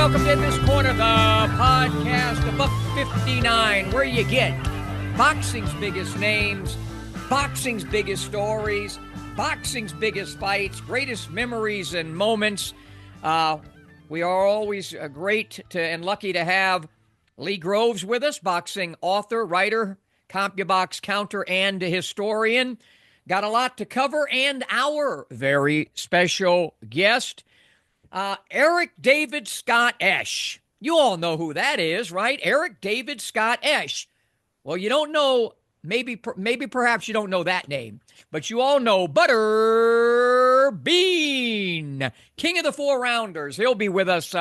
welcome to In This Corner, the podcast, the Buck 59, where you get boxing's biggest names, boxing's biggest stories, boxing's biggest fights, greatest memories and moments. We are always great and lucky to have Lee Groves with us, boxing author, writer, CompuBox counter, and historian. Got a lot to cover, and our very special guest, Eric David Scott Esch. You all know who that is, right? Eric David Scott Esch. Well, you don't know, maybe perhaps you don't know that name, but you all know Butterbean, king of the four rounders. He'll be with us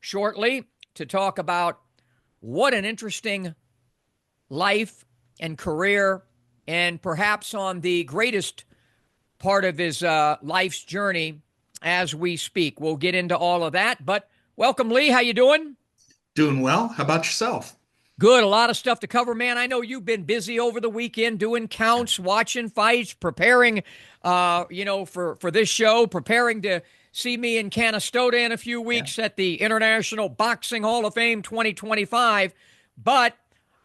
shortly to talk about what an interesting life and career, and perhaps on the greatest part of his life's journey as we speak. We'll get into all of that, but welcome, Lee. How you doing? Doing well. How about yourself? Good. A lot of stuff to cover, man. I know you've been busy over the weekend doing counts, watching fights, preparing, for this show, preparing to see me in Canastota in a few weeks at the International Boxing Hall of Fame 2025. But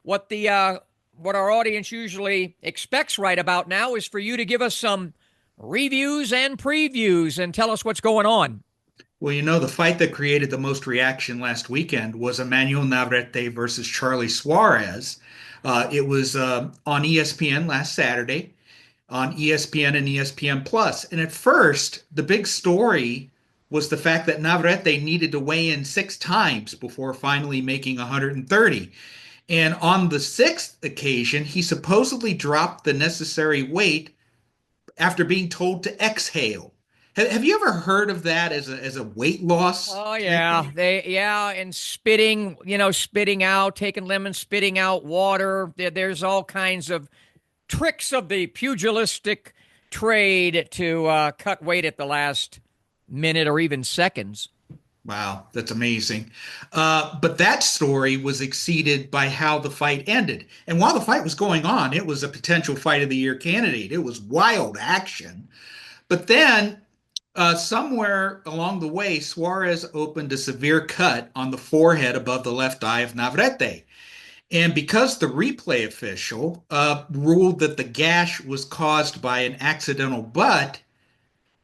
what our audience usually expects right about now is for you to give us some reviews and previews and tell us what's going on. Well, the fight that created the most reaction last weekend was Emanuel Navarrete versus Charlie Suarez. It was on ESPN last Saturday, on ESPN and ESPN Plus. And at first, the big story was the fact that Navarrete needed to weigh in 6 times before finally making 130. And on the 6th occasion, he supposedly dropped the necessary weight after being told to exhale. Have you ever heard of that as a weight loss? Oh yeah, and spitting, spitting out, taking lemon, spitting out water. There's all kinds of tricks of the pugilistic trade to cut weight at the last minute or even seconds. Wow, that's amazing. But that story was exceeded by how the fight ended. And while the fight was going on, it was a potential fight of the year candidate. It was wild action. But then somewhere along the way, Suarez opened a severe cut on the forehead above the left eye of Navarrete. And because the replay official ruled that the gash was caused by an accidental butt,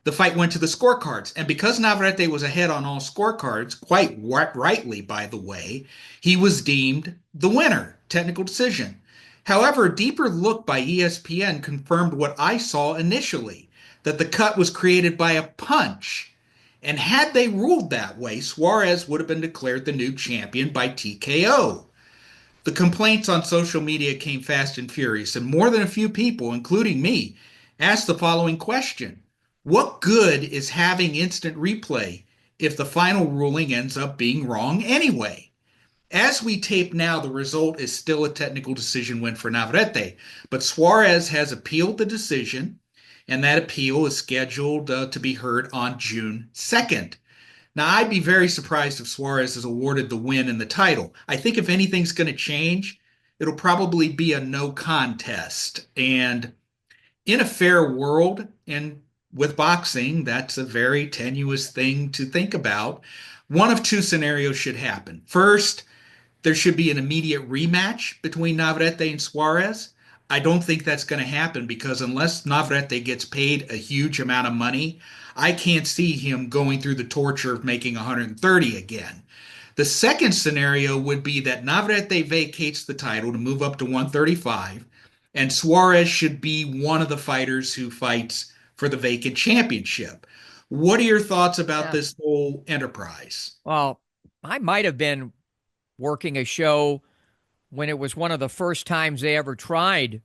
the fight went to the scorecards. And because Navarrete was ahead on all scorecards, quite rightly, by the way, he was deemed the winner. Technical decision. However, a deeper look by ESPN confirmed what I saw initially, that the cut was created by a punch. And had they ruled that way, Suarez would have been declared the new champion by TKO. The complaints on social media came fast and furious, and more than a few people, including me, asked the following question. What good is having instant replay if the final ruling ends up being wrong anyway? As we tape now, the result is still a technical decision win for Navarrete, but Suarez has appealed the decision, and that appeal is scheduled to be heard on June 2nd. Now, I'd be very surprised if Suarez is awarded the win and the title. I think if anything's going to change, it'll probably be a no contest. And in a fair world, and with boxing, that's a very tenuous thing to think about. One of two scenarios should happen. First, there should be an immediate rematch between Navarrete and Suarez. I don't think that's going to happen because unless Navarrete gets paid a huge amount of money, I can't see him going through the torture of making 130 again. The second scenario would be that Navarrete vacates the title to move up to 135, and Suarez should be one of the fighters who fights for the vacant championship. What are your thoughts about this whole enterprise? Well, I might have been working a show when it was one of the first times they ever tried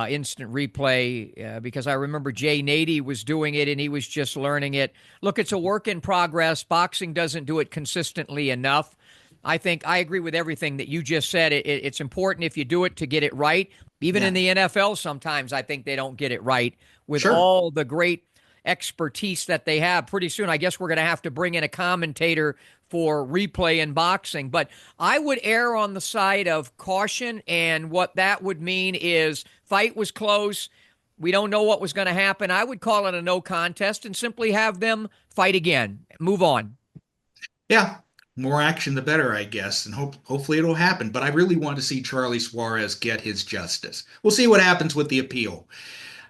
instant replay because I remember Jay Nady was doing it and he was just learning it. Look, it's a work in progress. Boxing doesn't do it consistently enough. I think I agree with everything that you just said. It's important if you do it to get it right. Even in the NFL, sometimes I think they don't get it right with all the great expertise that they have. Pretty soon, I guess we're going to have to bring in a commentator for replay in boxing. But I would err on the side of caution, and what that would mean is fight was close. We don't know what was going to happen. I would call it a no contest and simply have them fight again. Move on. Yeah. More action, the better, I guess, and hopefully it'll happen. But I really want to see Charlie Suarez get his justice. We'll see what happens with the appeal.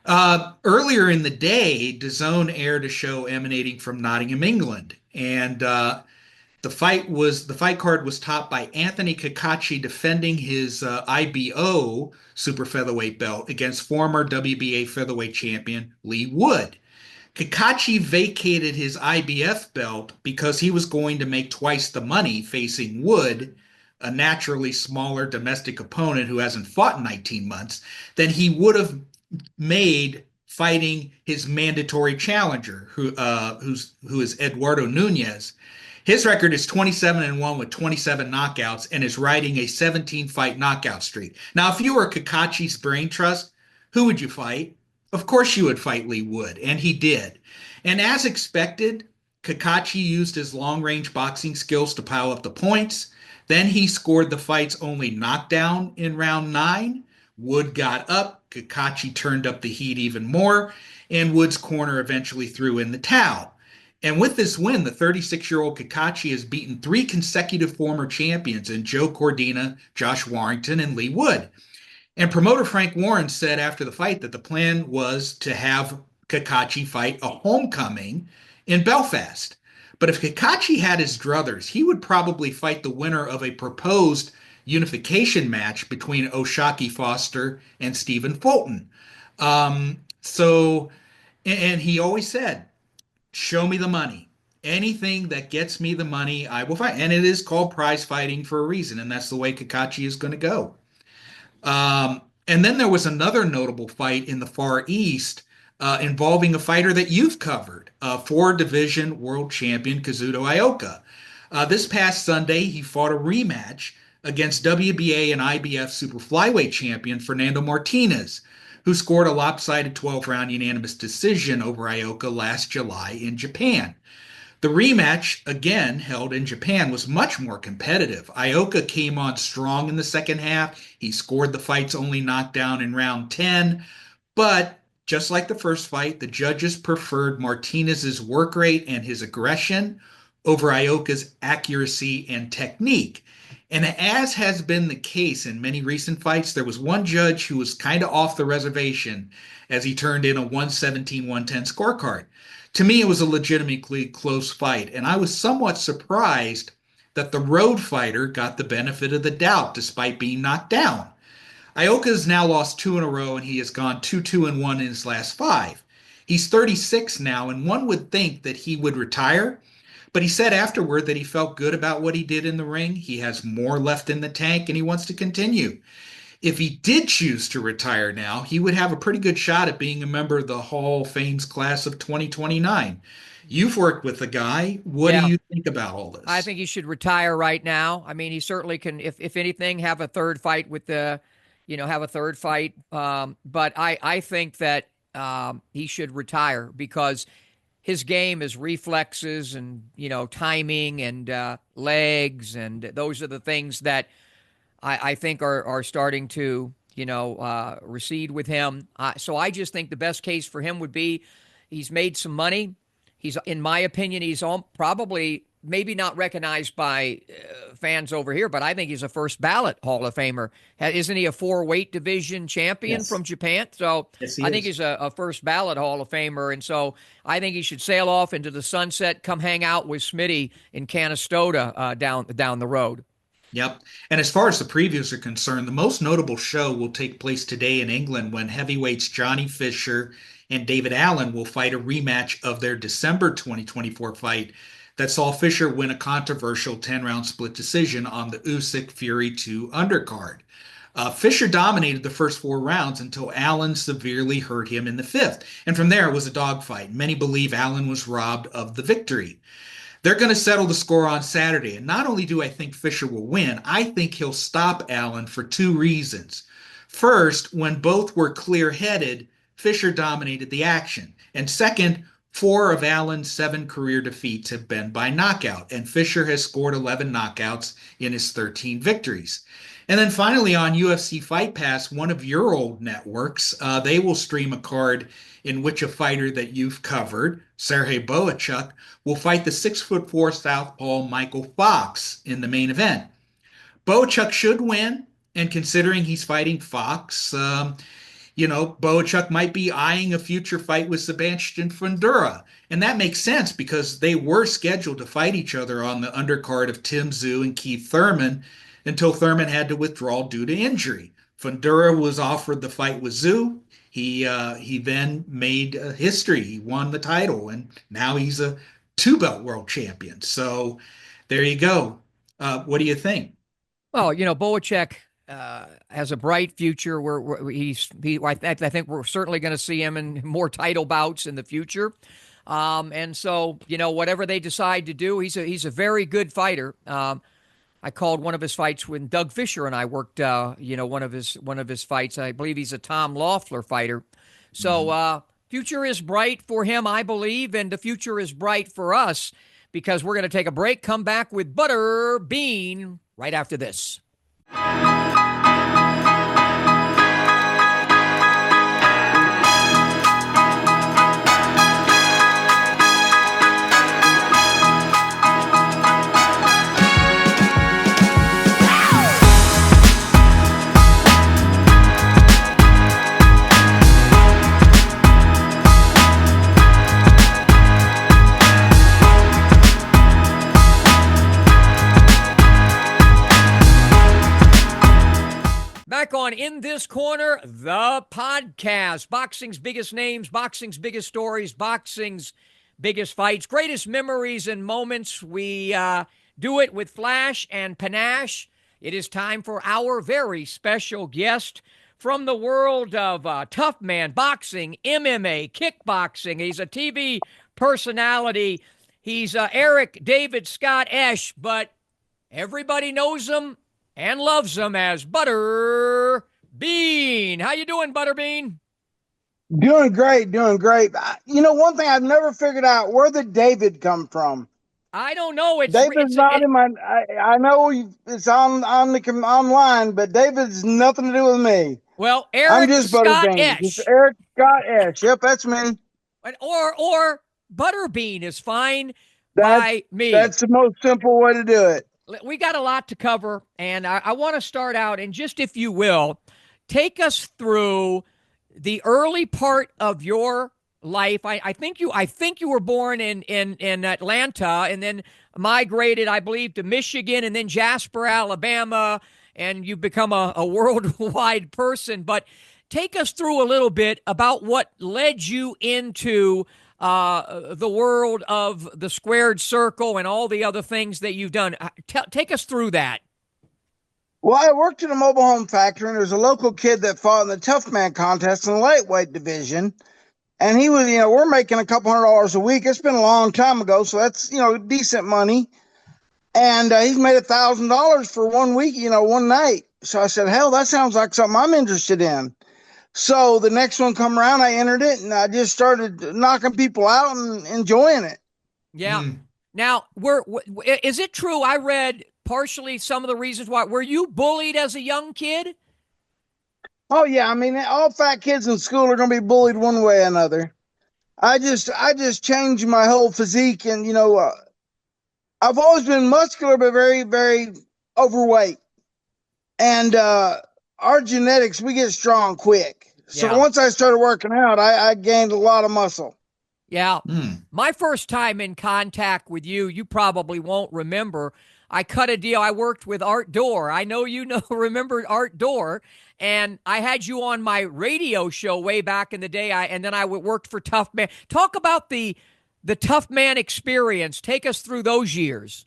Earlier in the day, DAZN aired a show emanating from Nottingham, England, and the fight card was topped by Anthony Cacace defending his IBO super featherweight belt against former WBA featherweight champion Leigh Wood. Cacace vacated his IBF belt because he was going to make twice the money facing Wood, a naturally smaller domestic opponent who hasn't fought in 19 months, than he would have made fighting his mandatory challenger, who is Eduardo Nunez. His record is 27-1 with 27 knockouts and is riding a 17-fight knockout streak. Now, if you were Cacace's brain trust, who would you fight? Of course you would fight Leigh Wood, and he did. And as expected, Cacace used his long-range boxing skills to pile up the points. Then he scored the fight's only knockdown in round 9. Wood got up, Cacace turned up the heat even more, and Wood's corner eventually threw in the towel. And with this win, the 36-year-old Cacace has beaten 3 consecutive former champions in Joe Cordina, Josh Warrington, and Leigh Wood. And promoter Frank Warren said after the fight that the plan was to have Cacace fight a homecoming in Belfast. But if Cacace had his druthers, he would probably fight the winner of a proposed unification match between O'Shaquie Foster and Stephen Fulton. And he always said, show me the money. Anything that gets me the money, I will fight. And it is called prize fighting for a reason, and that's the way Cacace is going to go. And then there was another notable fight in the Far East involving a fighter that you've covered, 4-division world champion Kazuto Ioka. This past Sunday, he fought a rematch against WBA and IBF super flyweight champion Fernando Martinez, who scored a lopsided 12-round unanimous decision over Ioka last July in Japan. The rematch, again held in Japan, was much more competitive. Ioka came on strong in the second half. He scored the fight's only knockdown in round 10. But just like the first fight, the judges preferred Martinez's work rate and his aggression over Ioka's accuracy and technique. And as has been the case in many recent fights, there was one judge who was kind of off the reservation as he turned in a 117-110 scorecard. To me, it was a legitimately close fight, and I was somewhat surprised that the road fighter got the benefit of the doubt despite being knocked down. Ioka has now lost 2 in a row, and he has gone 2-2-1 in his last 5. He's 36 now, and one would think that he would retire, but he said afterward that he felt good about what he did in the ring. He has more left in the tank, and he wants to continue. If he did choose to retire now, he would have a pretty good shot at being a member of the Hall of Fame's class of 2029. You've worked with the guy. What Yeah, do you think about all I this? think he should retire right now. I mean, he certainly can, if anything, have a third fight with the, have a third fight. But I think that he should retire because his game is reflexes and timing and legs, and those are the things that I think are starting to recede with him. So I just think the best case for him would be he's made some money. He's, in my opinion, he's probably maybe not recognized by fans over here, but I think he's a first ballot Hall of Famer. Isn't he a 4-weight division champion Yes. from Japan? So Yes, he I think is. he's a first ballot Hall of Famer. And so I think he should sail off into the sunset, come hang out with Smitty in Canastota down the road. Yep. And as far as the previews are concerned, the most notable show will take place today in England when heavyweights Johnny Fisher and David Allen will fight a rematch of their December 2024 fight that saw Fisher win a controversial 10-round split decision on the Usyk Fury 2 undercard. Fisher dominated the first 4 rounds until Allen severely hurt him in the 5th. And from there, it was a dogfight. Many believe Allen was robbed of the victory. They're going to settle the score on Saturday. And not only do I think Fisher will win, I think he'll stop Allen for 2 reasons. First, when both were clear-headed, Fisher dominated the action. And second, 4 of Allen's 7 career defeats have been by knockout, and Fisher has scored 11 knockouts in his 13 victories. And then finally on UFC Fight Pass, one of your old networks, they will stream a card in which a fighter that you've covered, Sergey Boachuk, will fight the 6'4" southpaw Michael Fox in the main event. Boachuk should win, and considering he's fighting Fox, Boachuk might be eyeing a future fight with Sebastian Fundora. And that makes sense because they were scheduled to fight each other on the undercard of Tim Tszyu and Keith Thurman until Thurman had to withdraw due to injury. Fundora was offered the fight with Tszyu. He then made history. He won the title, and now he's a two-belt world champion. So there you go. What do you think? Well, Boachek has a bright future. I think we're certainly going to see him in more title bouts in the future. And so, whatever they decide to do, he's a very good fighter. I called one of his fights when Doug Fisher and I worked. One of his fights. I believe he's a Tom Loeffler fighter. So, future is bright for him, I believe, and the future is bright for us because we're going to take a break. Come back with Butterbean right after this. Back on In This Corner, the podcast. Boxing's biggest names, boxing's biggest stories, boxing's biggest fights, greatest memories and moments. We do it with flash and panache. It is time for our very special guest from the world of tough man boxing, MMA, kickboxing. He's a TV personality. He's Eric David Scott Esch, but everybody knows him and loves him as Butterbean. How you doing, Butterbean? Doing great, doing great. One thing I've never figured out, where did David come from? I don't know. David's not in my. I know it's online, but David's nothing to do with me. Well, I'm Eric just Scott Butterbean. Esch. Just Eric Scott Esch. Yep, that's me. Or Butterbean is fine by me. That's the most simple way to do it. We got a lot to cover, and I want to start out, and just if you will, take us through the early part of your life. I think you were born in Atlanta and then migrated, I believe, to Michigan and then Jasper, Alabama, and you've become a worldwide person. But take us through a little bit about what led you into the world of the squared circle and all the other things that you've done. Take us through that. Well, I worked in a mobile home factory, and there's a local kid that fought in the tough man contest in the lightweight division. And he was, we're making a couple $100 a week. It's been a long time ago, so that's, decent money. And he's made $1,000 for 1 week, one night. So I said, hell, that sounds like something I'm interested in. So the next one come around, I entered it, and I just started knocking people out and enjoying it. Yeah. Now, is it true? I read partially some of the reasons why. Were you bullied as a young kid? Oh yeah, I mean, all fat kids in school are going to be bullied one way or another. I just changed my whole physique, and I've always been muscular but very, very overweight. And our genetics, we get strong quick. So once I started working out, I gained a lot of muscle. Yeah. My first time in contact with you, you probably won't remember. I cut a deal. I worked with Art Dorr. I know remember Art Dorr. And I had you on my radio show way back in the day. And then I worked for Tough Man. Talk about the Tough Man experience. Take us through those years.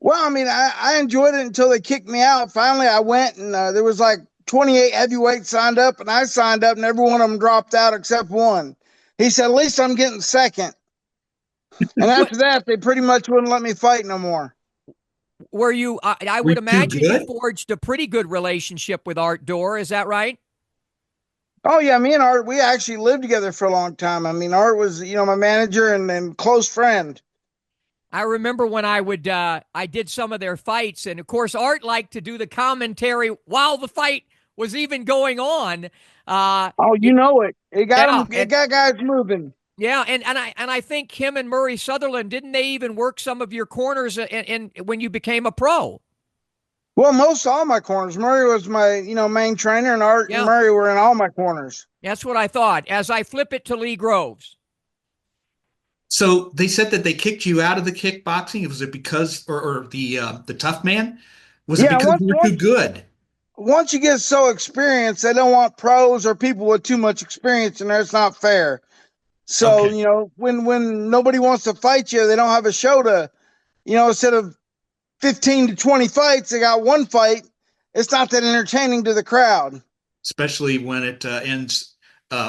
Well, I mean, I enjoyed it until they kicked me out. Finally, I went, and there was like 28 heavyweights signed up, and I signed up, and every one of them dropped out except one. He said, at least I'm getting second. And after that, they pretty much wouldn't let me fight no more. Were you, I would imagine you forged a pretty good relationship with Art Dorr. Is that right? Oh, yeah. Me and Art, we actually lived together for a long time. I mean, Art was, my manager and close friend. I remember when I did some of their fights, and of course Art liked to do the commentary while the fight was even going on. Oh, you It, know it. It got yeah, them. It got guys moving. yeah, and I think him and Murray Sutherland, didn't they even work some of your corners in when you became a pro? Well, most all my corners. Murray was my, main trainer, and Art and Yeah, Murray were in all my corners. that's what I thought. As I flip it to Lee Groves. So they said that they kicked you out of the kickboxing. Was it because, or the tough man? Was it Yeah, because you were too good? once you get so experienced, they don't want pros or people with too much experience, and that's not fair. So, Okay, when nobody wants to fight you, they don't have a show to, instead of 15 to 20 fights, they got one fight. It's not that entertaining to the crowd. especially when it ends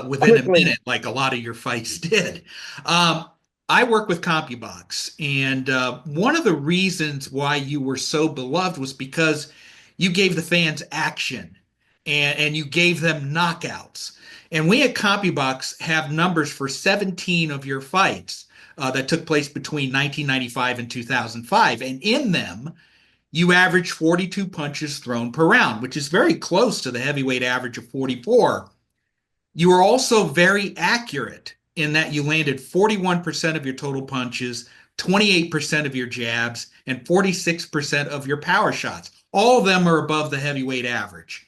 within a Quickly. minute, like a lot of your fights did. Um, I work with CompuBox, and one of the reasons why you were so beloved was because you gave the fans action and you gave them knockouts. And we at CompuBox have numbers for 17 of your fights that took place between 1995 and 2005. And in them, you average 42 punches thrown per round, which is very close to the heavyweight average of 44. You were also very accurate in that you landed 41% of your total punches, 28% of your jabs, and 46% of your power shots. All of them are above the heavyweight average.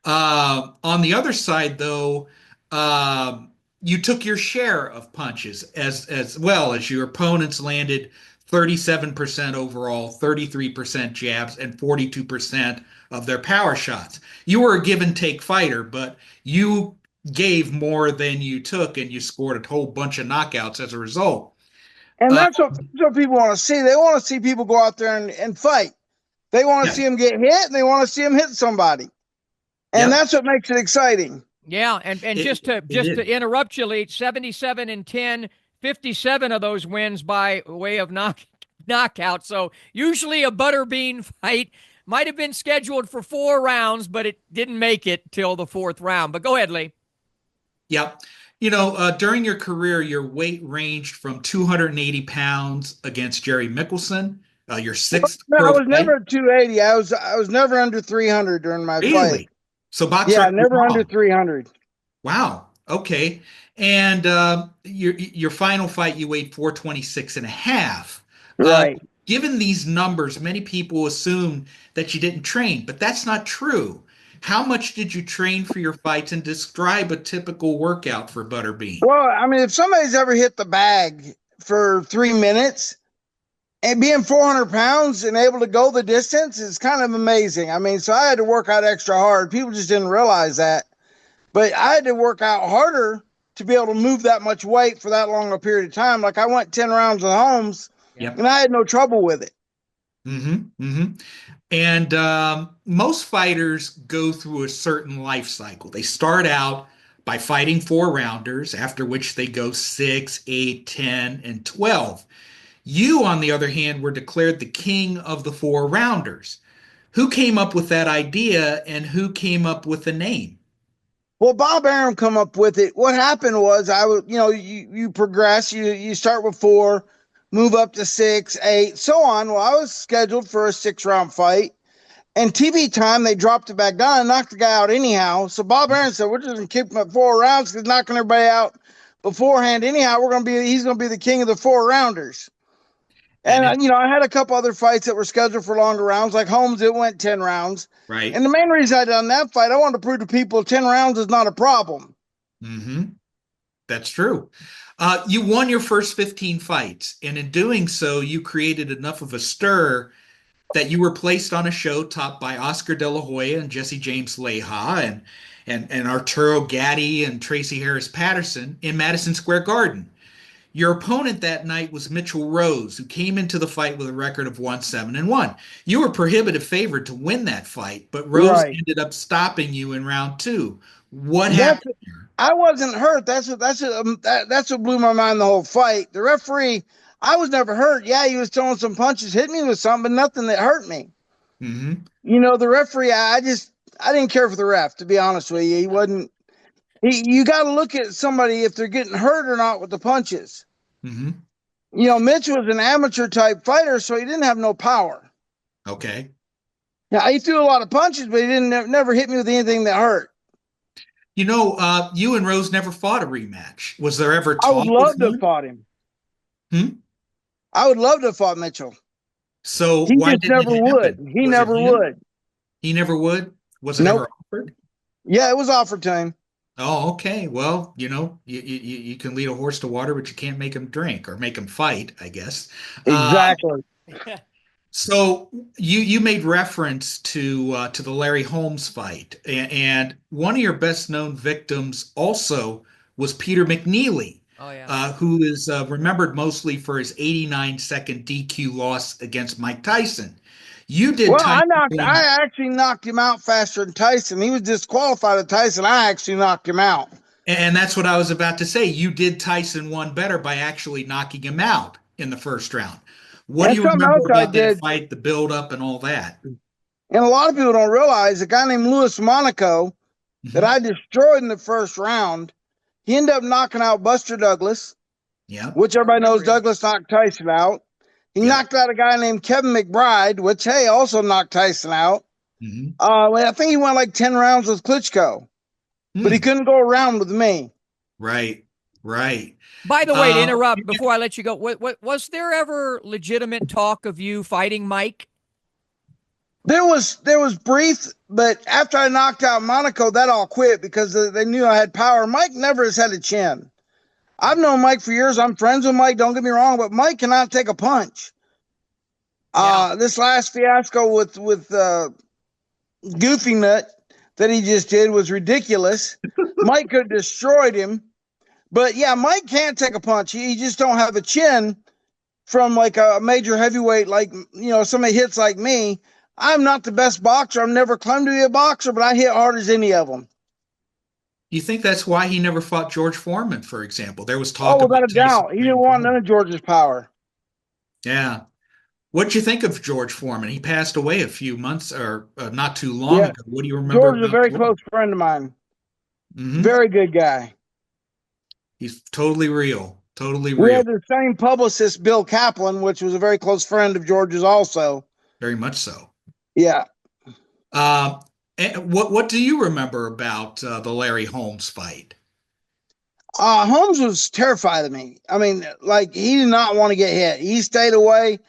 On the other side, though, uh, you took your share of punches as well as your opponents landed 37% overall, 33% jabs, and 42% of their power shots. You were a give and take fighter, but you gave more than you took, and you scored a whole bunch of knockouts as a result. And Uh, that's what people want to see. They want to see people go out there and fight. They want to yeah, see them get hit, and they want to see them hit somebody. And yep, that's what makes it exciting. Yeah, and it, it just to did. interrupt you, Lee, 77 and 10, 57 of those wins by way of knockout. So usually a Butterbean fight might have been scheduled for 4 rounds, but it didn't make it till the fourth round. But go ahead, Lee. Yep. During your career, your weight ranged from 280 pounds against Jerry Mickelson, your sixth No, I pro was fight. never 280. I was never under 300 during my fight. Really? So box Yeah, record was never under wrong. 300. Wow. Okay. And your final fight, you weighed 426 and a half. Right. Given these numbers, many people assume that you didn't train, but that's not true. How much did you train for your fights, and describe a typical workout for Butterbean? Well, I mean, if somebody's ever hit the bag for 3 minutes and being 400 pounds and able to go the distance is kind of amazing. I mean, so I had to work out extra hard. People just didn't realize that. But I had to work out harder to be able to move that much weight for that long a period of time. Like I went 10 rounds at Holmes Yeah. Yep. and I had no trouble with it. Mm-hmm. Mm-hmm. And most fighters go through a certain life cycle. They start out by fighting 4 rounders, after which they go 6, 8, 10, and 12. You, on the other hand, were declared the king of the 4 rounders. Who came up with that idea, and who came up with the name? Well, Bob Arum come up with it. What happened was I was, you progress, you start with 4, move up to 6, 8, so on. Well, I was scheduled for a 6 round fight. And TV time, they dropped it back down and knocked the guy out anyhow. So Bob Arum said, "We're just gonna keep him at 4 rounds because knocking everybody out beforehand anyhow. He's gonna be the king of the 4 rounders." And it, And I had a couple other fights that were scheduled for longer rounds, like Holmes. It went 10 rounds. And right. the main reason I done that fight, I wanted to prove to people 10 rounds is not a problem. Mm-hmm. That's true. You won your first 15 fights, and in doing so, you created enough of a stir that you were placed on a show topped by Oscar De La Hoya and Jesse James Leha and Arturo Gatti and Tracy Harris Patterson in Madison Square Garden. Your opponent that night was Mitchell Rose, who came into the fight with a record of 1-7-1. You were prohibitive favored to win that fight, but Rose Right. ended up stopping you in round 2. What That's happened here? I wasn't hurt. That's what blew my mind the whole fight. The referee, I was never hurt. Yeah, he was throwing some punches, hit me with something, but nothing that hurt me. Mm-hmm. The referee, I didn't care for the ref, to be honest with you. He wasn't you got to look at somebody if they're getting hurt or not with the punches. Mm-hmm. Mitch was an amateur type fighter, so he didn't have no power. Okay. Yeah, he threw a lot of punches, but he didn't never hit me with anything that hurt. You and Rose never fought a rematch. Was there ever I would talk of love to have one? fought him. Hmm? I would love to have fought Mitchell. So He why just didn't never it would. happen? He Was it never him? would. He never would? Was it ever Nope. offered? Yeah, it was offered to him. Oh, okay. Well, you can lead a horse to water, but you can't make him drink or make him fight, I guess. Exactly. So you made reference to the Larry Holmes fight, and one of your best known victims also was Peter McNeely, Oh yeah. who is remembered mostly for his 89-second DQ loss against Mike Tyson. You did Well, Tyson I actually knocked him out faster than Tyson. He was disqualified at Tyson. I actually knocked him out. and that's what I was about to say. You did Tyson one better by actually knocking him out in the first round. What do And you something remember else I about that did, fight, the build up and all that? and a lot of people don't realize, a guy named Louis Monaco that Mhm. I destroyed in the first round, he ended up knocking out Buster Douglas, Yeah. which everybody knows Douglas knocked Tyson out. He Yeah. knocked out a guy named Kevin McBride, which, hey, also knocked Tyson out. Hmm. I think he went like 10 rounds with Klitschko, but he couldn't go around with me. Right. Right. By the way, to interrupt before I let you go, what was there ever legitimate talk of you fighting Mike? There was brief, but after I knocked out Monaco, that all quit because they knew I had power. Mike never has had a chin. I've known Mike for years. I'm friends with Mike. Don't get me wrong, but Mike cannot take a punch. Yeah. This last fiasco with Goofy Nut that he just did was ridiculous. Mike could have destroyed him, but yeah, Mike can't take a punch. He just don't have a chin from like a major heavyweight, like somebody hits like me. I'm not the best boxer. I've never claimed to be a boxer, but I hit hard as any of them. You think that's why he never fought George Foreman, for example? There was talk Oh, about without a Tyson doubt, he didn't fighting want none Foreman. of George's power. Yeah. What'd you think of George Foreman? He passed away a few months or not too long Yeah, ago. What do you remember George is a about very George? close friend of mine. Hmm. Very good guy. He's totally real. Totally We real. had the same publicist, Bill Kaplan, which was a very close friend of George's also. Very much so. Yeah. Uh, and what do you remember about the Larry Holmes fight? Holmes was terrified of me. I mean, like, he did not want to get hit. He stayed away.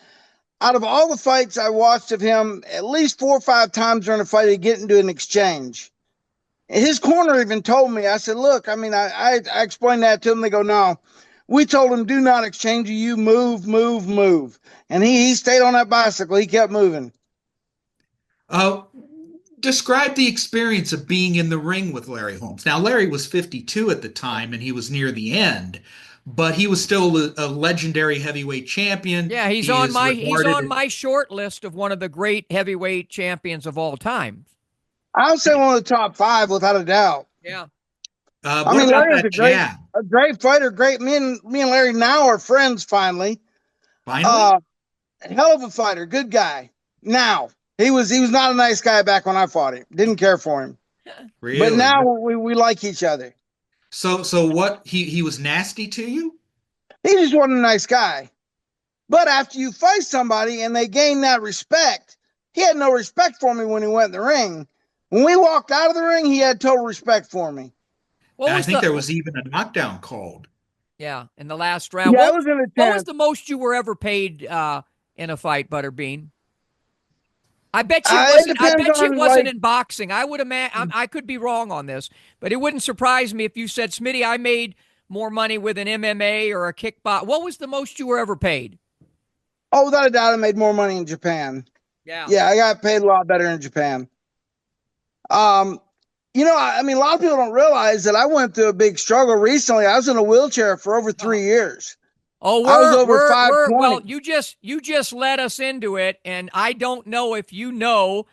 Out of all the fights I watched of him, at least 4 or 5 times during a fight, he'd get into an exchange. His corner even told me, I said, look, I mean, I explained that to him. They go, no, we told him, do not exchange. You move, move, move. And he stayed on that bicycle. He kept moving. Uh, Describe the experience of being in the ring with Larry Holmes. Now, Larry was 52 at the time and he was near the end, but he was still a legendary heavyweight champion. Yeah, he's He on is regarded. my short list of one of the great heavyweight champions of all time. I would say one of the top 5 without a doubt. Yeah. I What mean, about Larry's that jab? a great fighter. Great. Me and Larry now are friends finally. Finally? Hell of a fighter. Good guy. Now he was not a nice guy back when I fought him. Didn't care for him. But Really? now we like each other. So what? He was nasty to you? He just wasn't a nice guy. But after you fight somebody and they gain that respect, he had no respect for me when he went in the ring. When we walked out of the ring, he had total respect for me. What And I was think there was even a knockdown called. Yeah, in the last round. Yeah, it was in the What was 10th. the most you were ever paid in a fight, Butterbean? I bet you it It wasn't. I depends bet you it on, wasn't like, in boxing. I would imagine. I could be wrong on this, but it wouldn't surprise me if you said, "Smitty, I made more money with an MMA or a kickbox." What was the most you were ever paid? oh, without a doubt, I made more money in Japan. Yeah. Yeah, I got paid a lot better in Japan. I mean, a lot of people don't realize that I went through a big struggle recently. I was in a wheelchair for over 3 years. Oh, I was over we're well, 520. you just let us into it, and I don't know if you know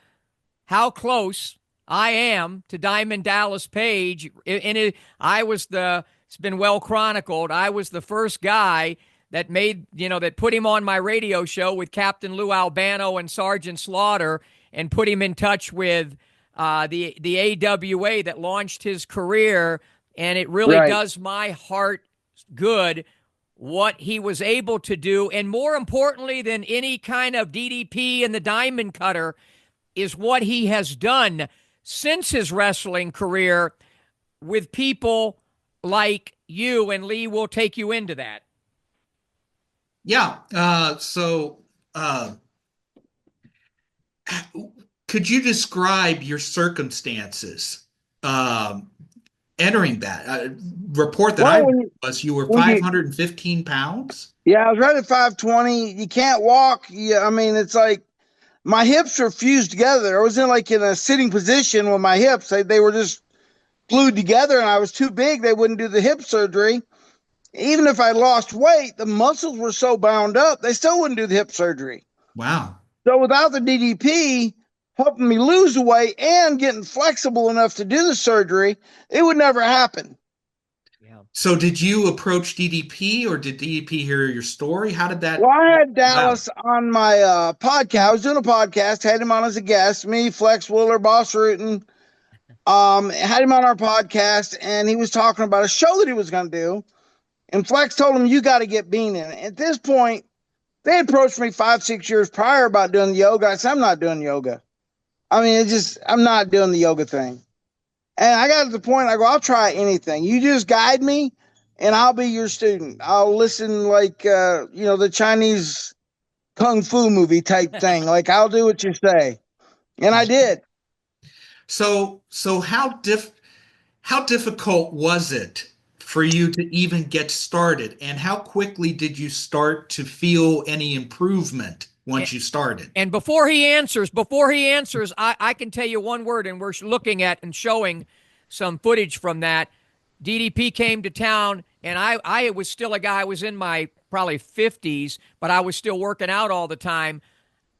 how close I am to Diamond Dallas Page. I was it's been well chronicled. I was the first guy that that put him on my radio show with Captain Lou Albano and Sergeant Slaughter and put him in touch with the AWA that launched his career. And it really Right. does my heart good what he was able to do. And more importantly than any kind of DDP and the diamond cutter is what he has done since his wrestling career with people like you. And Lee will take you into that. Yeah. Could you describe your circumstances entering that? Report that was you were 515 pounds? Yeah, I was right at 520. You can't walk. Yeah, I mean, it's like my hips are fused together. I was in a sitting position with my hips. They were just glued together, and I was too big. They wouldn't do the hip surgery. Even if I lost weight, the muscles were so bound up, they still wouldn't do the hip surgery. Wow. So without the DDP helping me lose the weight and getting flexible enough to do the surgery, it would never happen. Yeah. So did you approach DDP, or did DDP hear your story? How did that? Well, I had Dallas on my podcast. I was doing a podcast, had him on as a guest, me, Flex Willer, Boss Rutan. Had him on our podcast, and he was talking about a show that he was going to do. And Flex told him, you got to get Bean in. At this point, they approached me 5-6 years prior about doing yoga. I said, I'm not doing yoga. I mean, I'm not doing the yoga thing. And I got to the point, I go, I'll try anything. You just guide me, and I'll be your student. I'll listen like, the Chinese kung fu movie type thing. Like, I'll do what you say. And I did. So how difficult was it for you to even get started, and how quickly did you start to feel any improvement once you started? And before he answers, I can tell you one word, and we're looking at and showing some footage from that. DDP came to town, and I was still a guy. I was in my probably 50s, but I was still working out all the time.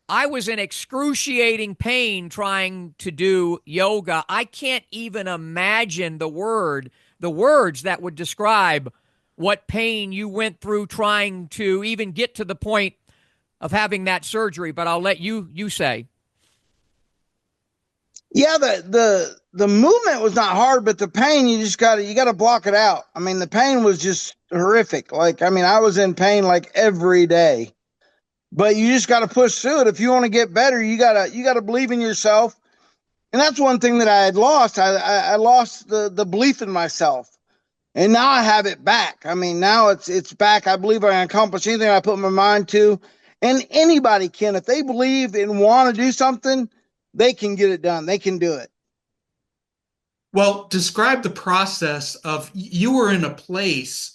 I was in excruciating pain trying to do yoga. I can't even imagine the words that would describe what pain you went through trying to even get to the point of having that surgery. But I'll let you say. Yeah, the movement was not hard, but the pain, you got to block it out. I mean, the pain was just horrific. I was in pain like every day. But you just got to push through it. If you want to get better, you gotta believe in yourself. And that's one thing that I had lost. I lost the belief in myself, and now I have it back. I mean, now it's back. I believe I can accomplish anything I put my mind to, and anybody can. If they believe and want to do something, they can get it done. They can do it. Well, describe the process of, you were in a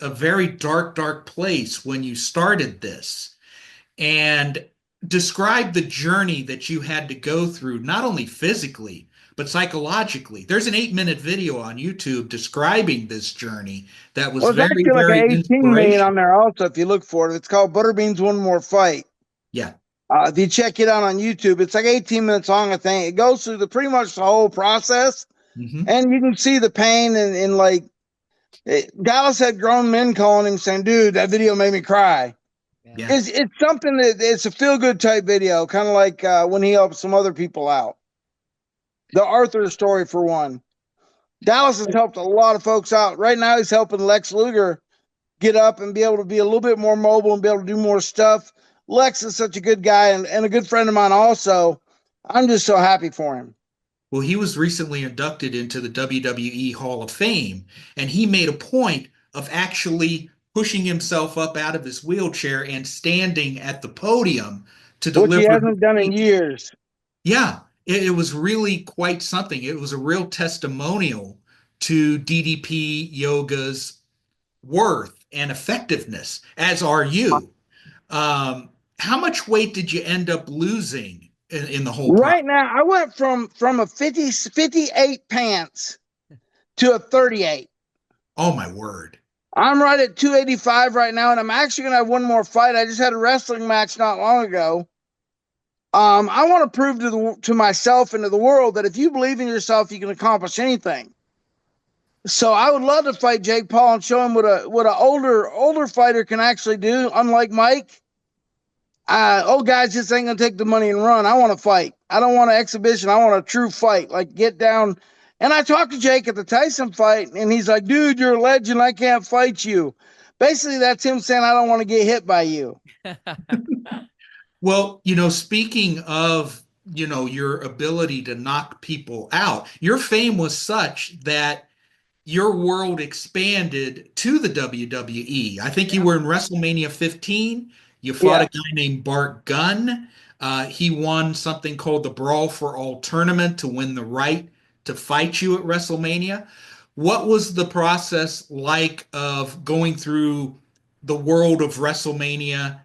very dark place when you started this. And describe the journey that you had to go through, not only physically, but psychologically. There's an 8-minute video on YouTube describing this journey that was very, very like 18 million on there also, if you look for it. It's called Butterbean's One More Fight. Yeah. If you check it out on YouTube, it's like 18 minutes long, I think. It goes through pretty much the whole process. Mm-hmm. And you can see the pain Dallas had grown men calling him saying, dude, that video made me cry. Yeah. It's something it's a feel-good type video, kind of like when he helped some other people out. The Arthur story, for one. Dallas has helped a lot of folks out. Right now, he's helping Lex Luger get up and be able to be a little bit more mobile and be able to do more stuff. Lex is such a good guy and a good friend of mine also. I'm just so happy for him. Well, he was recently inducted into the WWE Hall of Fame, and he made a point of actually pushing himself up out of his wheelchair and standing at the podium to deliver. Which he hasn't done in years. Yeah, it was really quite something. It was a real testimonial to DDP yoga's worth and effectiveness, as are you. How much weight did you end up losing in the whole Right now, I went from a 58 pants to a 38. Oh, my word. I'm right at 285 right now, and I'm actually going to have one more fight. I just had a wrestling match not long ago. I want to prove to myself and to the world that if you believe in yourself, you can accomplish anything. So I would love to fight Jake Paul and show him what an older fighter can actually do. Unlike Mike, old guys just ain't going to take the money and run. I want to fight. I don't want an exhibition. I want a true fight. Like, get down. And I talked to Jake at the Tyson fight, and he's like, dude, you're a legend. I can't fight you. Basically, that's him saying, I don't want to get hit by you. Well, speaking of, your ability to knock people out, your fame was such that your world expanded to the WWE. I think you Yeah. were in WrestleMania 15. You fought a Yeah. guy named Bart Gunn. He won something called the Brawl for All tournament to win the right to fight you at WrestleMania. What was the process like of going through the world of WrestleMania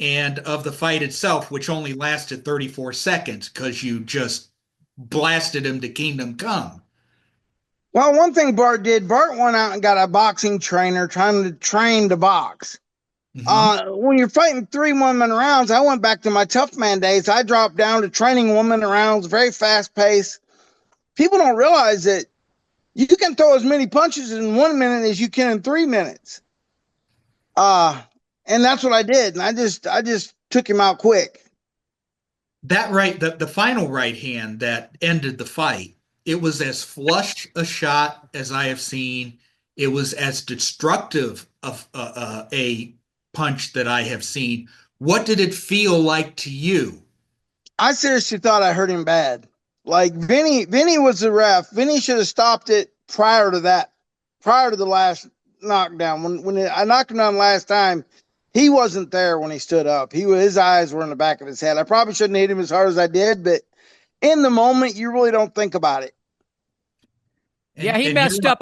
and of the fight itself, which only lasted 34 seconds because you just blasted him to Kingdom Come? Well, one thing Bart did, Bart went out and got a boxing trainer trying to train to box. Hmm. When you're fighting 3 1-minute rounds, I went back to my tough man days. I dropped down to training 1 minute rounds, very fast pace. People don't realize that you can throw as many punches in 1 minute as you can in 3 minutes. And that's what I did. And I just took him out quick. That right, the final right hand that ended the fight, it was as flush a shot as I have seen. It was as destructive of a punch that I have seen. What did it feel like to you? I seriously thought I hurt him bad. Like Vinny was the ref. Vinny should have stopped it prior to that, prior to the last knockdown. I knocked him down last time, he wasn't there when he stood up. His eyes were in the back of his head. I probably shouldn't hit him as hard as I did, but in the moment, you really don't think about it. Yeah, he And you're messed up.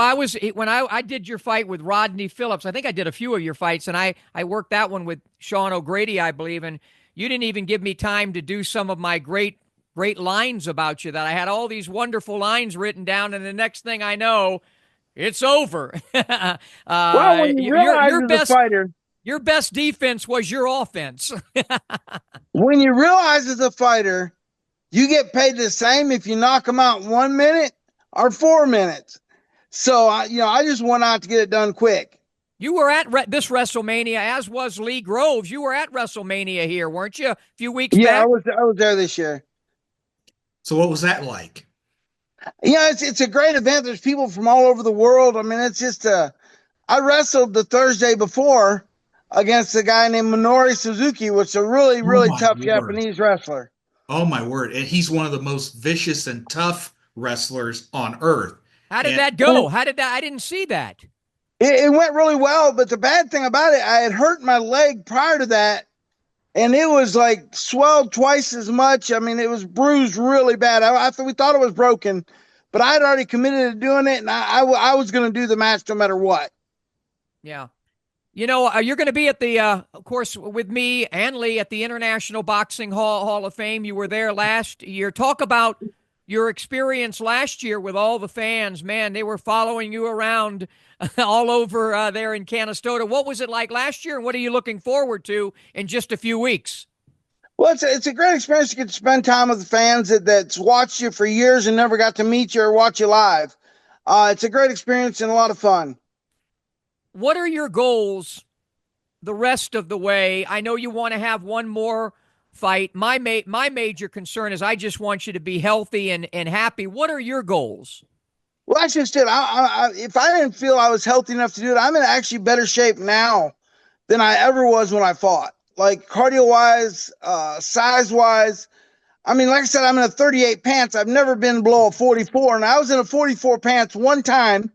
When I did your fight with Rodney Phillips. I think I did a few of your fights, and I worked that one with Sean O'Grady, I believe. And you didn't even give me time to do some of my great lines about you. That I had all these wonderful lines written down, and the next thing I know, it's over. Well, when you realize as a fighter, your best defense was your offense. when you realize as a fighter, you get paid the same if you knock them out in 1 minute or 4 minutes. So I just went out to get it done quick. You were at this WrestleMania, as was Lee Groves. You were at WrestleMania here, weren't you? A few weeks Yeah, back. I was there this year. So what was that like? Yeah, it's a great event. There's people from all over the world. I mean, it's just I wrestled the Thursday before against a guy named Minoru Suzuki, which is a really, Oh really my tough word. Japanese wrestler. Oh my word. And he's one of the most vicious and tough wrestlers on earth. How did And that go? How did that? I didn't see that. It went really well, but the bad thing about it, I had hurt my leg prior to that, and it was like swelled twice as much. I mean, it was bruised really bad. We thought it was broken, but I had already committed to doing it, and I was going to do the match no matter what. Yeah. You're going to be at the, of course, with me and Lee at the International Boxing Hall of Fame. You were there last year. Talk about your experience last year with all the fans. Man, they were following you around all over there in Canastota. What was it like last year, and what are you looking forward to in just a few weeks? Well, it's a great experience to get to spend time with the fans that's watched you for years and never got to meet you or watch you live. It's a great experience and a lot of fun. What are your goals the rest of the way? I know you want to have one more fight. My major concern is I just want you to be healthy and happy. What are your goals? Well, that's just it. If I didn't feel I was healthy enough to do it, I'm in actually better shape now than I ever was when I fought. Like cardio wise, size wise. I mean, like I said, I'm in a 38 pants. I've never been below a 44, and I was in a 44 pants one time.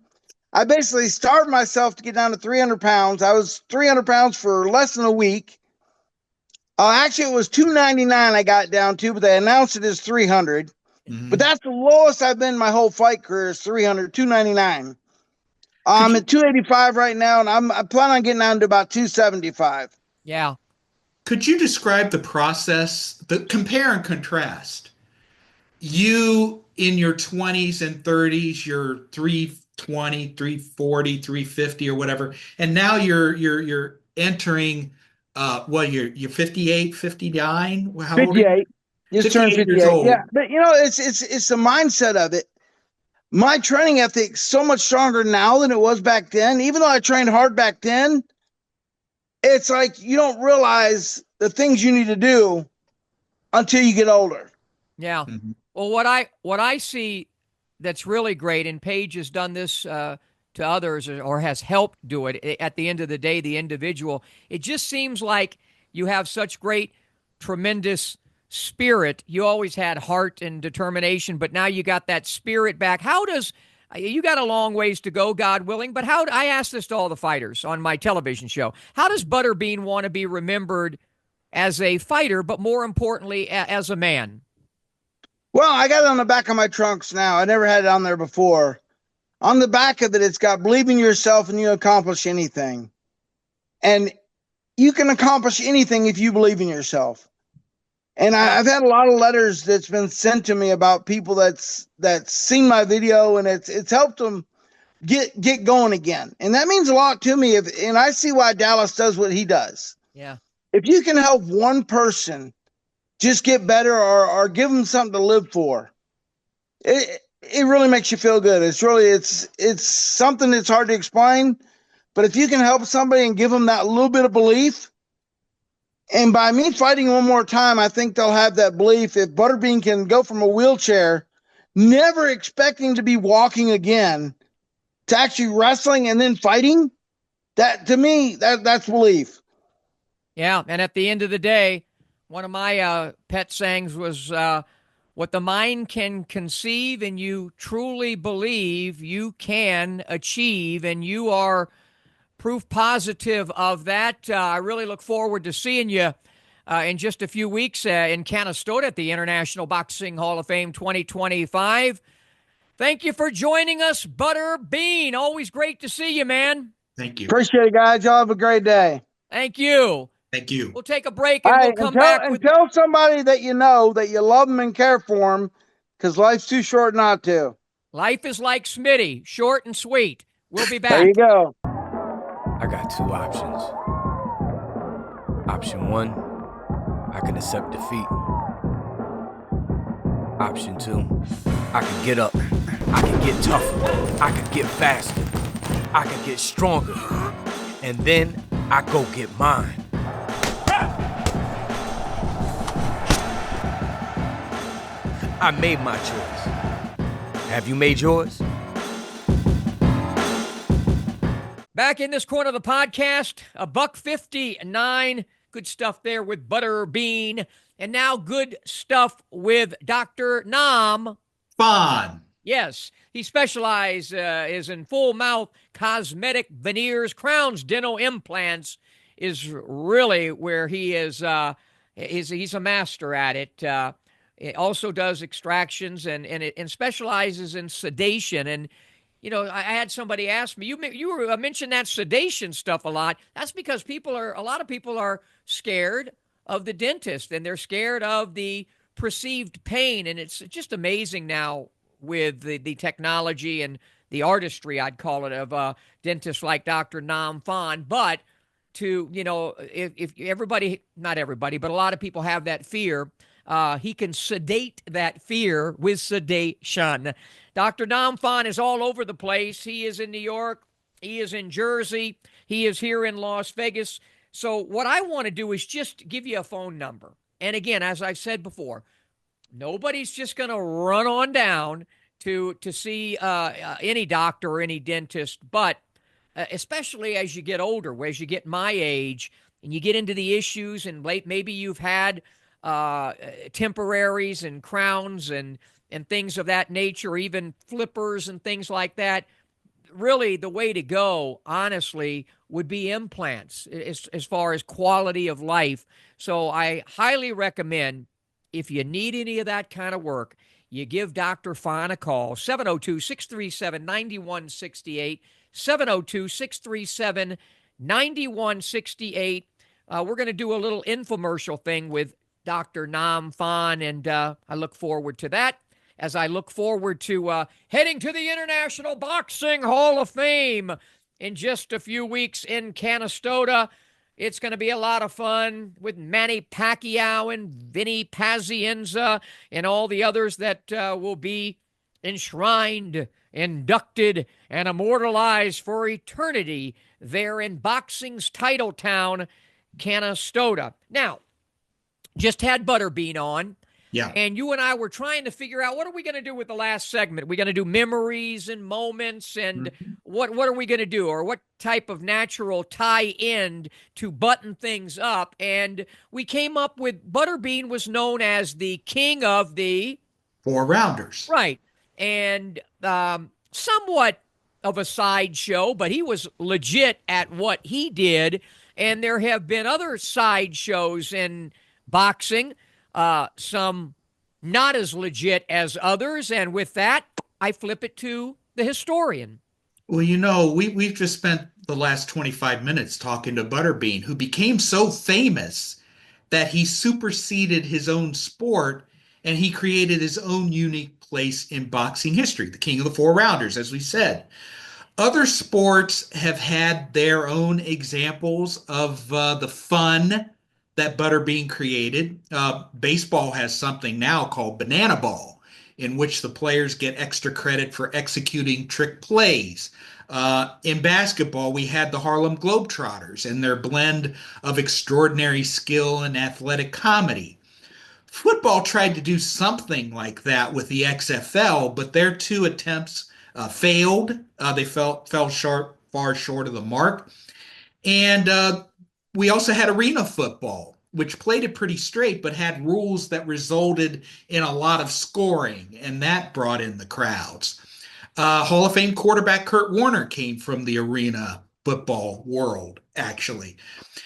I basically starved myself to get down to 300 pounds. I was 300 pounds for less than a week. Actually, it was 299 I got down to, but they announced it as 300. But that's the lowest I've been my whole fight career is 300, 299. I'm at 285 right now, and I plan on getting down to about 275. Yeah. Could you describe the process, the compare and contrast? You in your 20s and 30s, you're 320, 340, 350 or whatever, and now you're entering you're 58, 59? How old are you? 58. Just turned 58 years 58. Yeah, old. but it's the mindset of it. My training ethic's so much stronger now than it was back then. Even though I trained hard back then, it's like you don't realize the things you need to do until you get older. Yeah. Mhm. Well, what I see that's really great, and Paige has done this to to others or has helped do it. At the end of the day, the individual, it just seems like you have such great, tremendous spirit. You always had heart and determination, but now you got that spirit back. How does you got a long ways to go, God willing, but how I ask this to all the fighters on my television show. How does Butterbean want to be remembered as a fighter, but more importantly, as a man? Well, I got it on the back of my trunks now. I never had it on there before. On the back of it, it's got believe in yourself and you accomplish anything. And you can accomplish anything if you believe in yourself. And I've had a lot of letters that's been sent to me about people that's seen my video, and it's helped them get going again. And that means a lot to me. And I see why Dallas does what he does. Yeah. If you can help one person just get better or give them something to live for, it really makes you feel good. It's something that's hard to explain, but if you can help somebody and give them that little bit of belief, and by me fighting one more time, I think they'll have that belief. If Butterbean can go from a wheelchair, never expecting to be walking again, to actually wrestling and then fighting, that to me, that's belief. Yeah, and at the end of the day, one of my pet sayings was, what the mind can conceive and you truly believe you can achieve, and you are proof positive of that. I really look forward to seeing you in just a few weeks in Canastota at the International Boxing Hall of Fame 2025. Thank you for joining us, Butterbean. Always great to see you, man. Thank you. Appreciate it, guys. Y'all have a great day. Thank you. Thank you. We'll take a break and we'll come back with... tell somebody that you know that you love them and care for them, because life's too short not to. Life is like Smitty, short and sweet. We'll be back. There you go. I got two options. Option one, I can accept defeat. Option two, I can get up. I can get tougher. I can get faster. I can get stronger. And then I go get mine. I made my choice. Have you made yours? Back in this corner of the podcast, $159. Good stuff there with Butterbean. And now good stuff with Dr. Nam Fun. Yes, he specializes in full mouth cosmetic veneers, crowns, dental implants is really where he is. He's a master at it. It also does extractions and specializes in sedation. And you know, I had somebody ask me, you mentioned that sedation stuff a lot. That's because a lot of people are scared of the dentist, and they're scared of the perceived pain. And it's just amazing now with the technology and the artistry, I'd call it, of dentists like Dr. Nam Phan. But if everybody, not everybody, but a lot of people have that fear, he can sedate that fear with sedation. Dr. Nam Phan is all over the place. He is in New York. He is in Jersey. He is here in Las Vegas. So what I want to do is just give you a phone number. And again, as I've said before, nobody's just going to run on down to see any doctor or any dentist. But especially as you get older, as you get my age, and you get into the issues, and maybe you've had temporaries and crowns and things of that nature, or even flippers and things like that. Really, the way to go, honestly, would be implants as far as quality of life. So I highly recommend, if you need any of that kind of work, you give Dr. Phan a call, 702-637-9168, 702-637-9168. We're going to do a little infomercial thing with Dr. Nam Phan, and I look forward to that, as I look forward to heading to the International Boxing Hall of Fame in just a few weeks in Canastota. It's going to be a lot of fun with Manny Pacquiao and Vinny Pazienza and all the others that will be enshrined, inducted, and immortalized for eternity there in boxing's title town, Canastota. Now, just had Butterbean on. Yeah. And you and I were trying to figure out, what are we going to do with the last segment? Are we going to do memories and moments? And what are we going to do, or what type of natural tie-in to button things up? And we came up with Butterbean was known as the king of the Four rounders. right, and somewhat of a sideshow, but he was legit at what he did. And there have been other sideshows in boxing, some not as legit as others. And with that, I flip it to the historian. Well, we've just spent the last 25 minutes talking to Butterbean, who became so famous that he superseded his own sport and he created his own unique place in boxing history, the king of the four rounders, as we said. Other sports have had their own examples of the fun that Butterbean created. Baseball has something now called banana ball, in which the players get extra credit for executing trick plays. In basketball, we had the Harlem Globetrotters and their blend of extraordinary skill and athletic comedy. Football tried to do something like that with the XFL, but their two attempts failed. They fell far short of the mark. And we also had arena football, which played it pretty straight, but had rules that resulted in a lot of scoring, and that brought in the crowds. Hall of Fame quarterback Kurt Warner came from the arena football world, actually.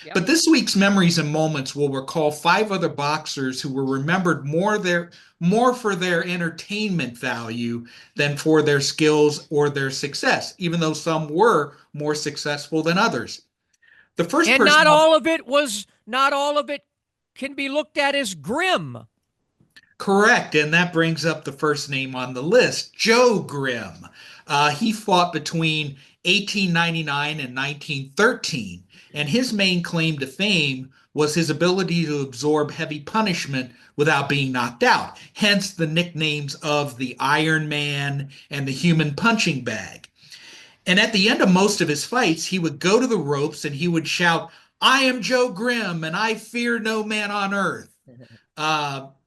Yep. But this week's Memories and Moments will recall 5 other boxers who were remembered more for their entertainment value than for their skills or their success, even though some were more successful than others. The first and person not all of it can be looked at as grim. Correct, and that brings up the first name on the list, Joe Grimm. He fought between 1899 and 1913, and his main claim to fame was his ability to absorb heavy punishment without being knocked out, hence the nicknames of the Iron Man and the Human Punching Bag. And at the end of most of his fights, he would go to the ropes and he would shout, "I am Joe Grimm, and I fear no man on earth."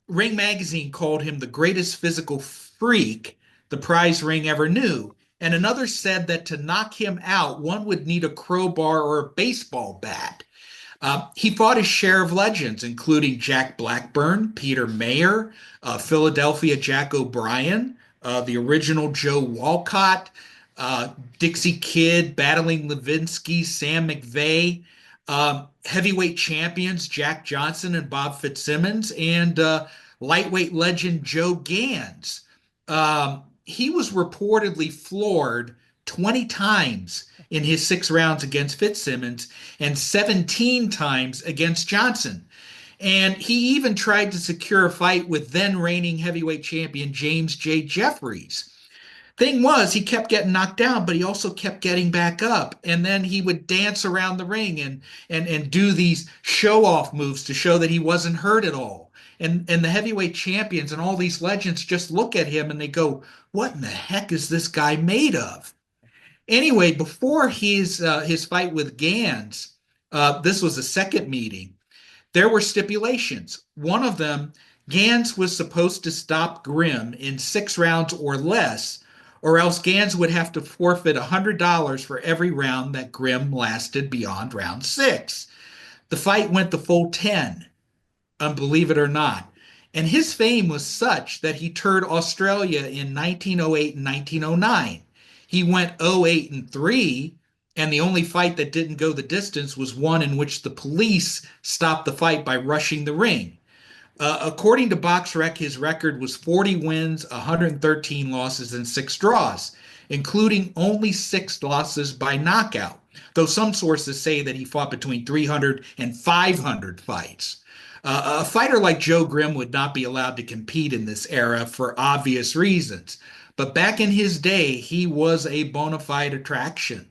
Ring Magazine called him the greatest physical freak the prize ring ever knew. And another said that to knock him out, one would need a crowbar or a baseball bat. He fought his share of legends, including Jack Blackburn, Peter Mayer, Philadelphia Jack O'Brien, the original Joe Walcott, Dixie Kid, Battling Levinsky, Sam McVeigh, heavyweight champions Jack Johnson and Bob Fitzsimmons, and lightweight legend Joe Gans. He was reportedly floored 20 times in his 6 rounds against Fitzsimmons and 17 times against Johnson. And he even tried to secure a fight with then reigning heavyweight champion James J. Jeffries. Thing was, he kept getting knocked down, but he also kept getting back up. And then he would dance around the ring and do these show-off moves to show that he wasn't hurt at all. And the heavyweight champions and all these legends just look at him and they go, "What in the heck is this guy made of?" Anyway, before his fight with Gans, this was the second meeting, there were stipulations. One of them, Gans was supposed to stop Grimm in 6 rounds or less, or else Gans would have to forfeit $100 for every round that Grimm lasted beyond round 6. The fight went the full 10, believe it or not. And his fame was such that he toured Australia in 1908 and 1909. He went 0-8-3, and the only fight that didn't go the distance was one in which the police stopped the fight by rushing the ring. According to BoxRec, his record was 40 wins, 113 losses, and 6 draws, including only 6 losses by knockout, though some sources say that he fought between 300 and 500 fights. A fighter like Joe Grimm would not be allowed to compete in this era for obvious reasons, but back in his day, he was a bona fide attraction.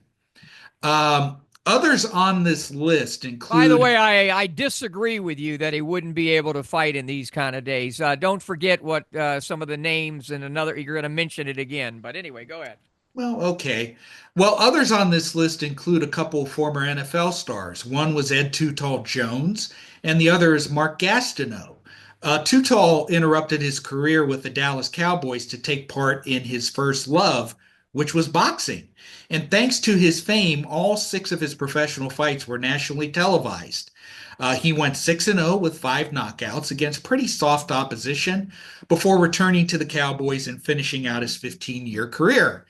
Others on this list include... By the way, I disagree with you that he wouldn't be able to fight in these kind of days. Don't forget what some of the names and another, you're going to mention it again. But anyway, go ahead. Well, okay. Well, others on this list include a couple of former NFL stars. One was Ed Too Tall Jones, and the other is Mark Gastineau. Too Tall interrupted his career with the Dallas Cowboys to take part in his first love, which was boxing. And thanks to his fame, all 6 of his professional fights were nationally televised. He went 6-0 with 5 knockouts against pretty soft opposition before returning to the Cowboys and finishing out his 15-year career.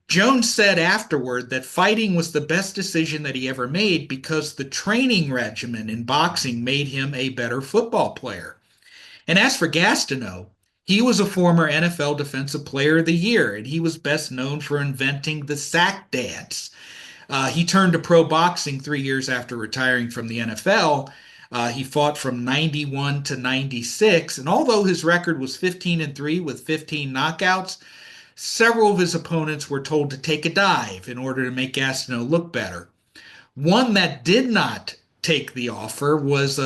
Jones said afterward that fighting was the best decision that he ever made because the training regimen in boxing made him a better football player. And as for Gastineau, he was a former NFL Defensive Player of the Year, and he was best known for inventing the sack dance. He turned to pro boxing 3 years after retiring from the NFL. He fought from 91 to 96, and although his record was 15-3 with 15 knockouts, several of his opponents were told to take a dive in order to make Gastineau look better. One that did not take the offer was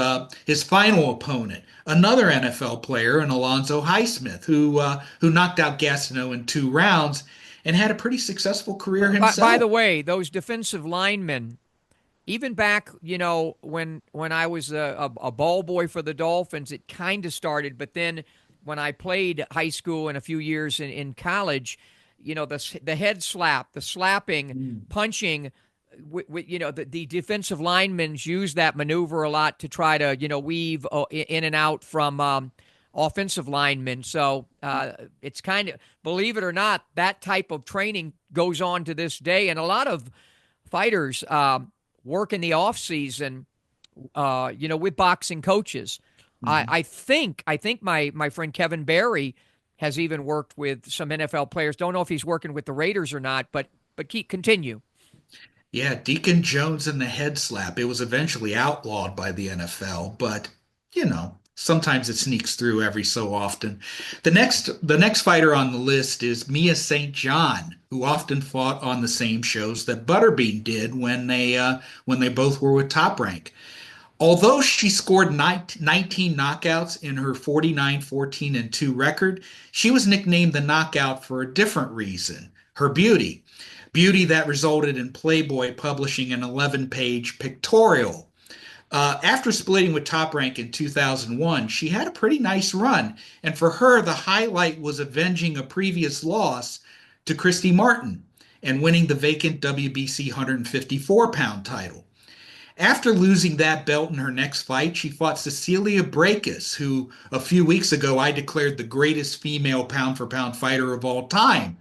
his final opponent, another NFL player, an Alonzo Highsmith, who knocked out Gastineau in 2 rounds and had a pretty successful career himself. By the way, those defensive linemen, even back, when I was a ball boy for the Dolphins, it kind of started. But then when I played high school and a few years in college, the head slap, the slapping, punching, the defensive linemen use that maneuver a lot to try to, weave in and out from offensive linemen. So it's kind of, believe it or not, that type of training goes on to this day. And a lot of fighters work in the off season, with boxing coaches. I think my friend Kevin Barry has even worked with some NFL players. Don't know if he's working with the Raiders or not, but continue. Yeah, Deacon Jones and the head slap. It was eventually outlawed by the NFL, but sometimes it sneaks through every so often. The next fighter on the list is Mia St. John, who often fought on the same shows that Butterbean did when they both were with Top Rank. Although she scored 19 knockouts in her 49-14-2 record, she was nicknamed the Knockout for a different reason: her beauty. Beauty that resulted in Playboy publishing an 11-page pictorial. After splitting with Top Rank in 2001, she had a pretty nice run, and for her, the highlight was avenging a previous loss to Christy Martin and winning the vacant WBC 154-pound title. After losing that belt in her next fight, she fought Cecilia Brækhus, who a few weeks ago I declared the greatest female pound-for-pound fighter of all time.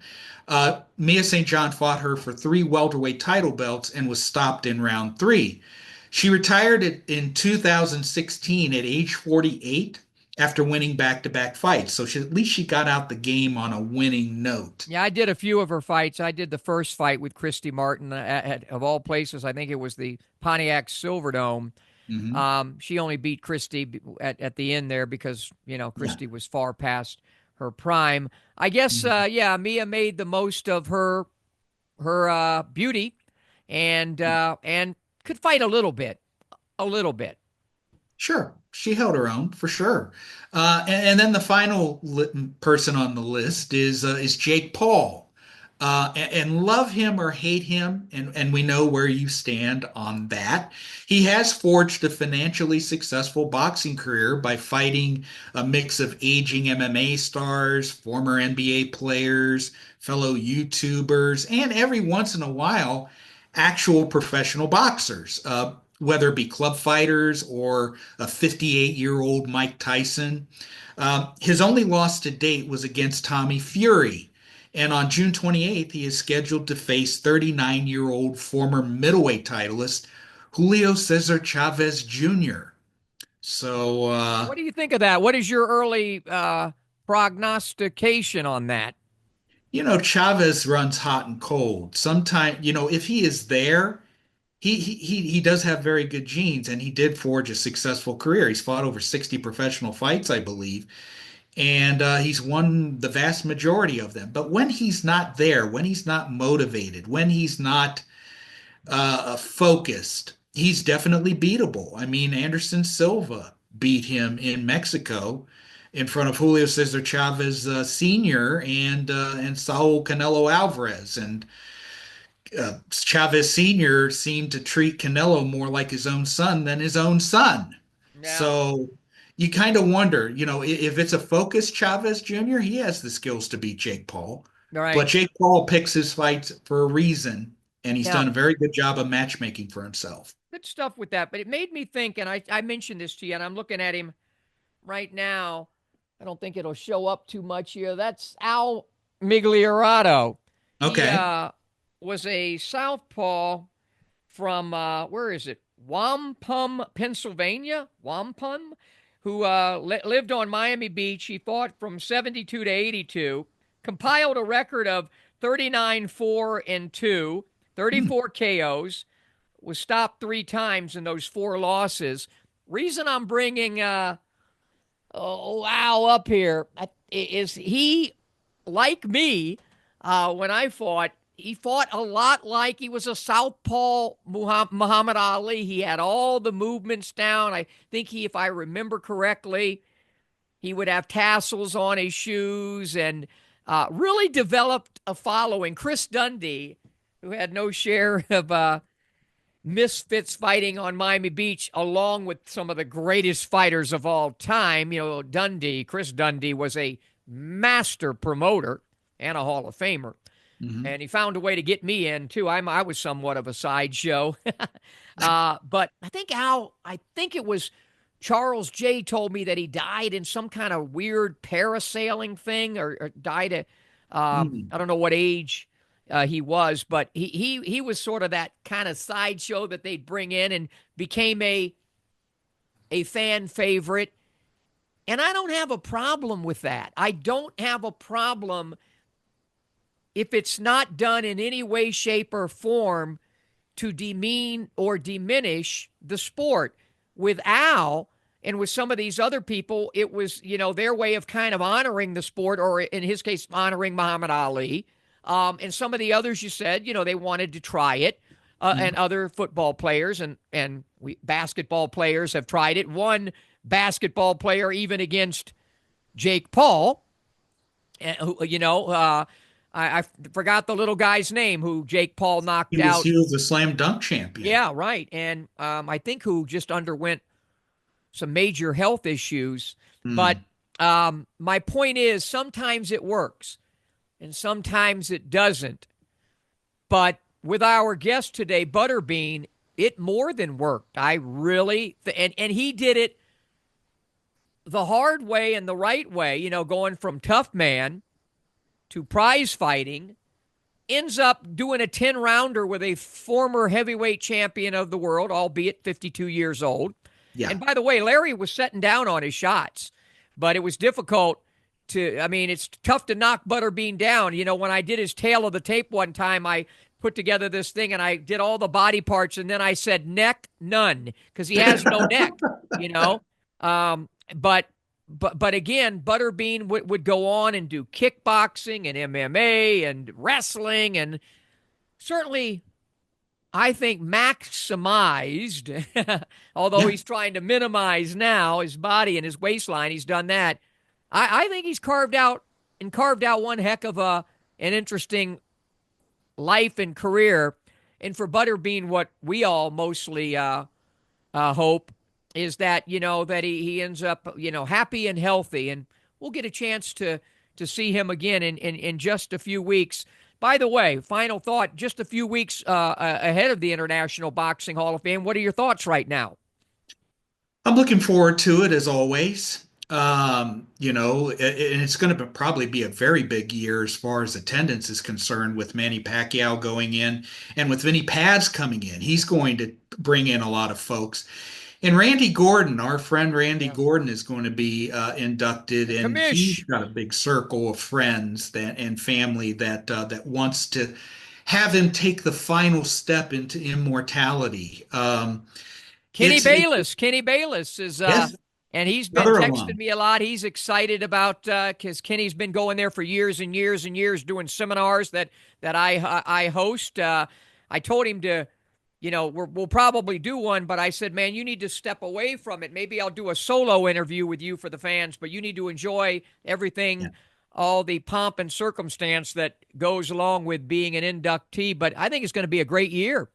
Mia St. John fought her for 3 welterweight title belts and was stopped in round 3. She retired in 2016 at age 48 after winning back-to-back fights. So at least she got out the game on a winning note. Yeah, I did a few of her fights. I did the first fight with Christy Martin of all places. I think it was the Pontiac Silverdome. Mm-hmm. She only beat Christy at the end there because, Christy was far past her prime. I guess, Mia made the most of her beauty and could fight a little bit. Sure, she held her own for sure. And then the final person on the list is Jake Paul. And love him or hate him, and we know where you stand on that. He has forged a financially successful boxing career by fighting a mix of aging MMA stars, former NBA players, fellow YouTubers, and every once in a while, actual professional boxers, whether it be club fighters or a 58-year-old Mike Tyson. His only loss to date was against Tommy Fury. And on June 28th, he is scheduled to face 39-year-old former middleweight titleist Julio Cesar Chavez Jr. So, what do you think of that? What is your early prognostication on that? Chavez runs hot and cold. Sometimes, if he is there, he does have very good genes, and he did forge a successful career. He's fought over 60 professional fights, I believe. And he's won the vast majority of them. But when he's not there, when he's not motivated, when he's not focused, he's definitely beatable. I mean, Anderson Silva beat him in Mexico in front of Julio Cesar Chavez Sr. and Saul Canelo Alvarez. And Chavez Sr. seemed to treat Canelo more like his own son than his own son. Yeah. So you kind of wonder, if it's a focused Chavez Jr., he has the skills to beat Jake Paul. But Right. Jake Paul picks his fights for a reason, and he's Yeah. done a very good job of matchmaking for himself. Good stuff with that. But it made me think, and I mentioned this to you, and I'm looking at him right now. I don't think it'll show up too much here. That's Al Migliorato. He Okay. was a southpaw from where is it? Wampum, Pennsylvania. Wampum, who lived on Miami Beach. He fought from 72 to 82. Compiled a record of 39-4-2, Hmm. 34 KOs. Was stopped 3 times in those 4 losses. Reason I'm bringing Al up here is he, like me, when I fought, he fought a lot like he was a southpaw Muhammad Ali. He had all the movements down. I think he, if I remember correctly, he would have tassels on his shoes and really developed a following. Chris Dundee, who had no share of misfits fighting on Miami Beach, along with some of the greatest fighters of all time. Chris Dundee was a master promoter and a Hall of Famer. Hmm. And he found a way to get me in too. I was somewhat of a sideshow. But I think it was Charles J told me that he died in some kind of weird parasailing thing, or died at Hmm. I don't know what age he was, but he was sort of that kind of sideshow that they'd bring in and became a fan favorite. And I don't have a problem with that. I don't have a problem if it's not done in any way, shape, or form to demean or diminish the sport. With Al and with some of these other people, it was, their way of kind of honoring the sport, or in his case, honoring Muhammad Ali. And some of the others, you said, they wanted to try it. And Hmm. other football players and basketball players have tried it. One basketball player, even against Jake Paul, who, I forgot the little guy's name who Jake Paul knocked He was out. he was a slam dunk champion. Yeah, right. And I think who just underwent some major health issues. But Hmm. my point is, sometimes it works and sometimes it doesn't. But with our guest today, Butterbean, it more than worked. I really, and he did it the hard way and the right way, going from tough man to prize fighting, ends up doing a 10-rounder with a former heavyweight champion of the world, albeit 52 years old. Yeah. And by the way, Larry was setting down on his shots, but it was difficult it's tough to knock Butterbean down. When I did his tail of the tape one time, I put together this thing and I did all the body parts, and then I said neck, none, because he has no neck, you know. Um, but again, Butterbean would go on and do kickboxing and MMA and wrestling, and certainly I think maximized, although Yeah. he's trying to minimize now his body and his waistline. He's done that. I think he's carved out one heck of an interesting life and career. And for Butterbean, what we all mostly hope is that that he ends up happy and healthy, and we'll get a chance to see him again in just a few weeks. By the way, final thought: just a few weeks ahead of the International Boxing Hall of Fame. What are your thoughts right now? I'm looking forward to it as always. And it's going to probably be a very big year as far as attendance is concerned, with Manny Pacquiao going in and with Vinny Paz coming in. He's going to bring in a lot of folks. And Randy Gordon, our friend Randy Yeah, Gordon, is going to be inducted, the and he's commish. got a big circle of friends and family that wants to have him take the final step into immortality. Kenny Bayless is Yes, and he's been another texting alum. me a lot. He's excited about because Kenny's been going there for years and years and years doing seminars that I host. I told him to, we'll probably do one, but I said, man, you need to step away from it. Maybe I'll do a solo interview with you for the fans, but you need to enjoy Yeah, everything, all the pomp and circumstance that goes along with being an inductee. But I think it's going to be a great year.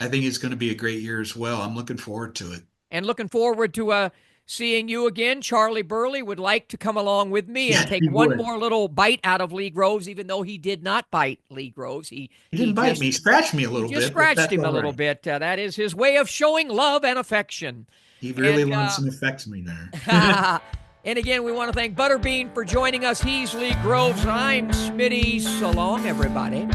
I think it's going to be a great year as well. I'm looking forward to it. And looking forward to seeing you again. Charlie Burley would like to come along with me and Yes, take he one would. more little bite out of Lee Groves, even though he did not bite Lee Groves. He didn't bite me. He scratched me a little just bit. But scratched that's him a all little right. bit. That is his way of showing love and affection. He really And, wants and affects me there. And again, we want to thank Butterbean for joining us. He's Lee Groves, and I'm Smitty. So long, everybody.